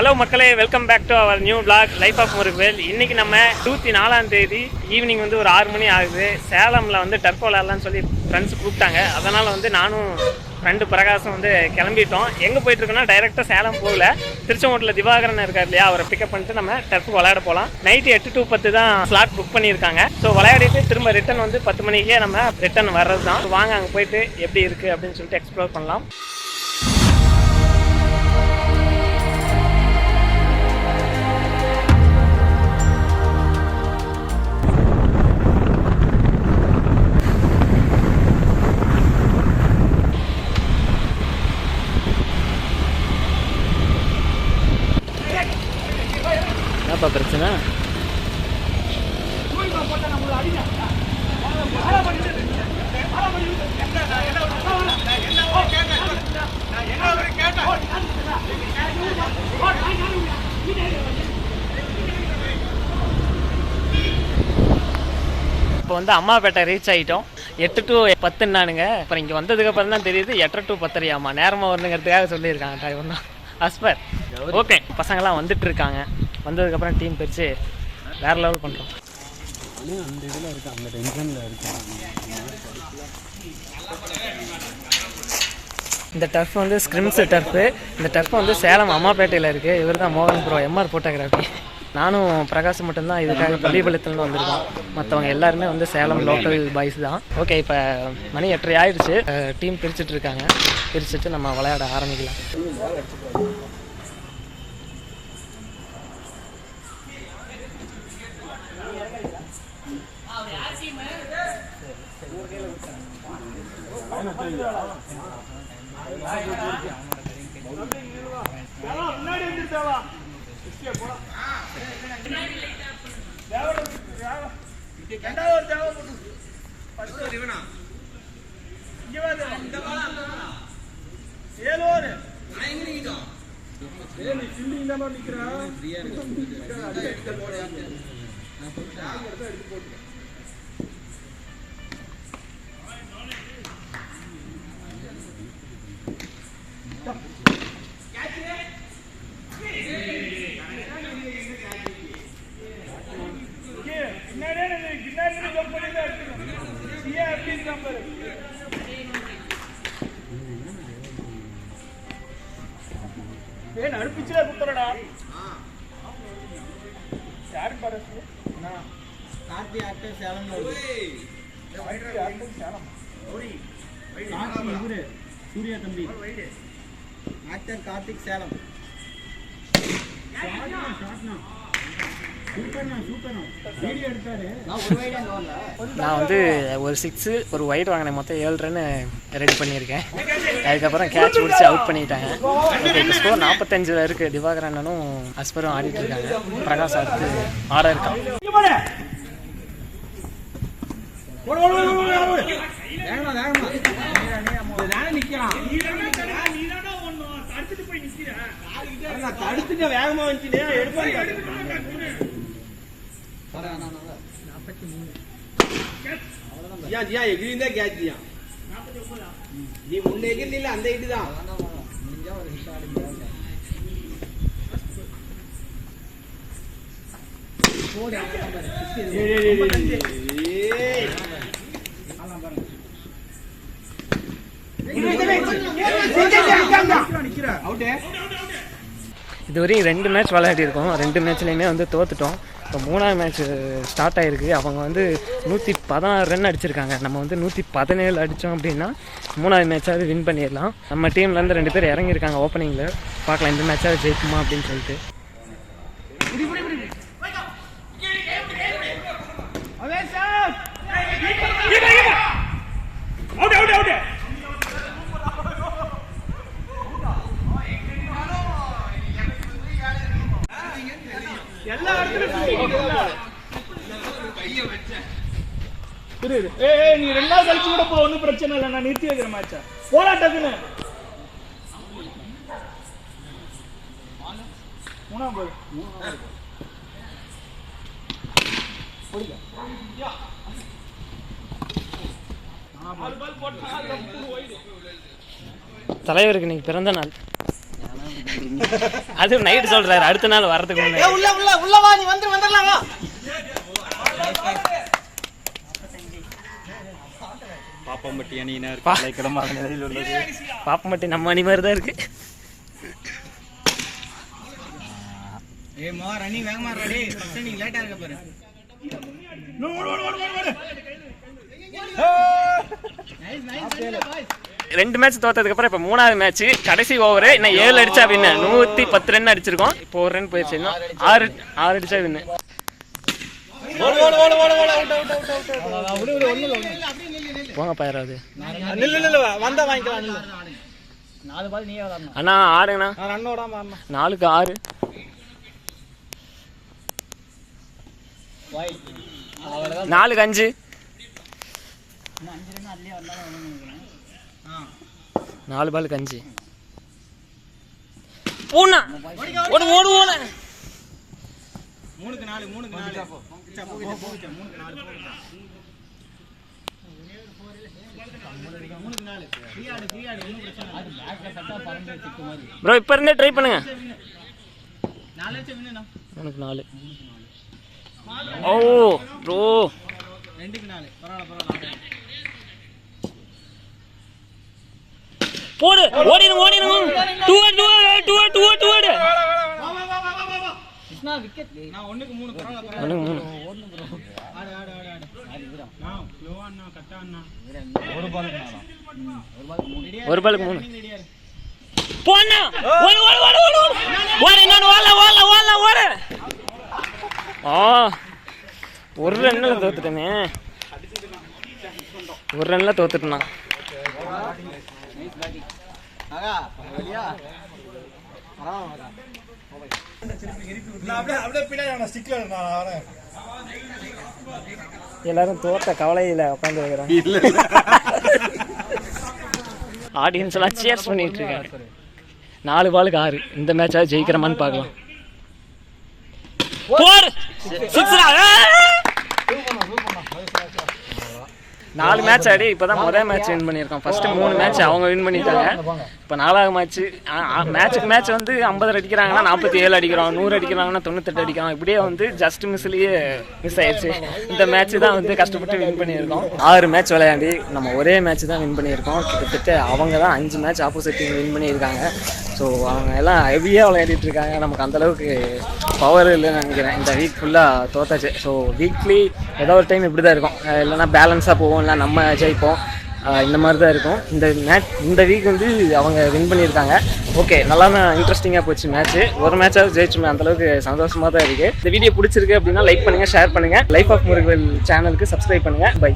Hello மக்களே, welcome back to our new blog life of Murugavel. இன்றைக்கி நம்ம 24ஆம் தேதி ஈவினிங் வந்து ஒரு 6 மணி ஆகுது. சேலமில் வந்து டர்ஃப் விளையாடலான்னு சொல்லி ஃப்ரெண்ட்ஸ் கூப்பிட்டாங்க. அதனால் வந்து நானும் ஃப்ரெண்டு பிரகாசம் வந்து கிளம்பிட்டோம். எங்கே போயிட்டுருக்கோன்னா டைரெக்டாக சேலம் போகல, திருச்செங்கோட்டில் திவாகரன் இருக்கார் இல்லையா, அவரை பிக்கப் பண்ணிட்டு நம்ம டர்ஃப் விளையாட போகலாம். நைட்டு 8 to 10 தான் ஸ்லாட் புக் பண்ணியிருக்காங்க. ஸோ விளையாடிட்டு திரும்ப ரிட்டன் வந்து 10 மணிக்கே நம்ம ரிட்டன் வர்றது தான். வாங்க அங்கே போயிட்டு எப்படி இருக்குது அப்படின்னு சொல்லிட்டு எக்ஸ்ப்ளோர் பண்ணலாம். என்னப்பா பிரச்சனை? இப்போ வந்து அம்மாப்பேட்டை ரீச் ஆகிட்டோம். 8 to 10ன்னானுங்க. அப்புறம் இங்கே வந்ததுக்கப்புறம் தான் தெரியுது 8 to 10 நேரமாக வரணுங்கிறதுக்காக சொல்லியிருக்காங்க டிரைவர் தான் அஸ்பர். ஓகே, பசங்கள்லாம் வந்துட்டு இருக்காங்க. வந்ததுக்கப்புறம் டீம் பிரித்து வேறு லெவல் பண்ணுறோம். அந்த இதில் இருக்கு, அந்த டென்ஷனில் இருக்கு. இந்த டர்ஃப் வந்து ஸ்கிரிம்ஸ் டர்ஃபு. இந்த டர்ஃப் வந்து சேலம் அம்மாப்பேட்டையில் இருக்குது. இவர் தான் மோகன் ப்ரோ, MR ஃபோட்டோகிராஃபி. நானும் பிரகாஷ் மட்டும்தான் இதுக்காக பள்ளிப்பாளையத்துலேருந்து வந்திருக்கோம். மற்றவங்க எல்லாருமே வந்து சேலம் லோக்கல் பாய்ஸ் தான். ஓகே, இப்போ மணி 8:30 ஆயிடுச்சு. டீம் பிரிச்சுட்டு இருக்காங்க. பிரிச்சுட்டு நம்ம விளையாட ஆரம்பிக்கலாம். சூர்யா தம்பி ஆக்டர் கார்த்திக் சேலம். நான் வந்து ஒரு 6 ஒரு ஒயிட் வாங்கினேன். மொத்தம் 7 ரன் ரெடி பண்ணியிருக்கேன். அதுக்கப்புறம் கேட்ச் பிடிச்சி அவுட் பண்ணிட்டாங்க. இப்போ ஸ்கோர் 45 இருக்குது. திவாகரனும் அஸ்பரும் ஆடிட்டு இருக்காங்க. பிரகாஷ் அடுத்து ஆட இருக்கான். வேகமா வந்து நீ முன்ன எகிரில அந்த இதுதான். இதுவரையும் 2 மேட்ச் விளையாடிருக்கோம். 2 மேட்ச்லையுமே வந்து தோத்துட்டோம். இப்போ 3ஆவது மேட்ச் ஸ்டார்ட் ஆகிருக்கு. அவங்க வந்து 116 ரன் அடிச்சிருக்காங்க. நம்ம வந்து 117 அடித்தோம் அப்படின்னா 3ஆவது மேட்சாவது வின் பண்ணிடலாம். நம்ம டீம்லேருந்து 2 பேர் இறங்கியிருக்காங்க ஓப்பனிங்கில். பார்க்கலாம் இந்த மேட்சாவது ஜெயிக்குமா அப்படின்னு சொல்லிட்டு. நீ 2வது கழிச்சு கூட போ, ஒன்றும் பிரச்சனை இல்லை. நான் நிறுத்தி வைக்கிற மேட்ச போராட்டத்துன்னு 3ஆவது தலைவருக்கு இன்னைக்கு பிறந்த நாள். அது நைட் சொல்றாரு, அடுத்த நாள் வரதுக்கு முன்னாடி. உள்ள வா, நீ வந்துடலாம் வா. பாப்பம்பட்டி அணியினர் கலைக்கிடமாக நிலையில் உள்ளது. பாப்பம்பட்டி நம்ம அணி மாதிரி தான் இருக்கு. ஏமா ரன்னிங் வேகமா ரெடி, ஃபர்ஸ்ட் நீ லேட்டா இருக்க பாரு. ரெண்டு மேட்ச் தோத்ததுக்கு அப்புறம் இப்ப மூணாவது மேட்ச் கடைசி ஓவர். இன்னும் 7 அடிச்சா வின்னு. 110 ரன் அடிச்சிருக்கோம். இப்போ ஒரு ரன் போயிடுச்சு. இன்னும் 6 அடிச்சா வின்னு. போங்க பாயராது. வந்தா வாங்கிக்கலாம். 4 பால் நீயே விளையாடணும் அண்ணா. ஆடுங்கண்ணா. ரன் ஓடாம ஆடணும். 4க்கு 6. 4க்கு 5. 4 பாலுக்கு 5. பூனா ஓடு ஓடு ஓடு. 3க்கு 4 3க்கு 4 ப்ரோ இப்ப இருந்தே ட்ரை பண்ணுங்க. 4 லட்சம் வின்னுனா. உனக்கு 4. ஓ ப்ரோ 2க்கு 4 பரவாயில்ல. போடு. ஓடிரு ஓடிரு. 2 கிருஷ்ணா விக்கெட். நான் 1க்கு 3 பரவாயில்ல. 1க்கு 3. ஆடு. நான் ஸ்லோவா அண்ணா கட்டா அண்ணா. ஒரு பாலுக்கு 3. போண்ணா. ஓடு ஓடு ஓடு ஓடு. ஓடு நான் வால. ஆ ஒரு ரன்ல தோத்துட்டேனே. ஒரு ரன்ல தோத்துட்டேனா. ஆகா வெளியா அப்படியே பின்னாடி ஸ்டிக்கர் நான் வரேன். எல்லாரும் தோத்த கவலையில உட்காந்து வைக்கிறாங்க. ஆடியன்ஸ் எல்லாம் சேர்ஸ் பண்ணிட்டு இருக்காங்க. 4 பாலுக்கு 6. இந்த மேட்சாவது ஜெயிக்கிறமான்னு பார்க்கலாம். 4 மேட்ச் ஆடி இப்போதான் முதல் மேட்ச் வின் பண்ணியிருக்கோம். ஃபர்ஸ்ட் 3 மேட்ச் அவங்க வின் பண்ணிட்டாங்க. இப்போ 4வது மேட்ச்சுக்கு மேட்ச் வந்து 50 அடிக்கிறாங்கன்னா 47 அடிக்கிறோம், 100 அடிக்கிறாங்கன்னா 98 அடிக்கிறோம். இப்படியே வந்து ஜஸ்ட் மிஸ்லேயே மிஸ் ஆயிடுச்சு. இந்த மேட்ச் தான் வந்து கஷ்டப்பட்டு வின் பண்ணியிருக்கோம். 6 மேட்ச் விளையாடி நம்ம ஒரே மேட்ச் தான் வின் பண்ணியிருக்கோம். கிட்டத்தட்ட அவங்க தான் 5 மேட்ச் ஆப்போசிட் டீம் வின் பண்ணியிருக்காங்க. ஸோ அவங்க எல்லாம் ஹெவியாக விளையாடிட்டு இருக்காங்க. நமக்கு அந்தளவுக்கு பவர் இல்லைன்னு நினைக்கிறேன். இந்த வீக் ஃபுல்லாக தோத்தாச்சு. ஸோ வீக்லி ஏதோ ஒரு டைம் இப்படி தான் இருக்கும். இல்லைனா பேலன்ஸாக போவோம், இல்லை நம்ம ஜெயிப்போம். இந்த மாதிரி தான் இருக்கும். இந்த வீக் வந்து அவங்க வின் பண்ணியிருக்காங்க. ஓகே, நல்லா இன்ட்ரெஸ்டிங்காக போச்சு மேட்ச்சு. ஒரு மேட்சாவது ஜெயிச்சுமே, அந்தளவுக்கு சந்தோஷமாக தான் இருக்குது. இந்த வீடியோ பிடிச்சிருக்கு அப்படின்னா லைக் பண்ணுங்கள், ஷேர் பண்ணுங்கள். லைஃப் ஆஃப் முருகவேல் சேனலுக்கு சப்ஸ்கிரைப் பண்ணுங்கள். பை.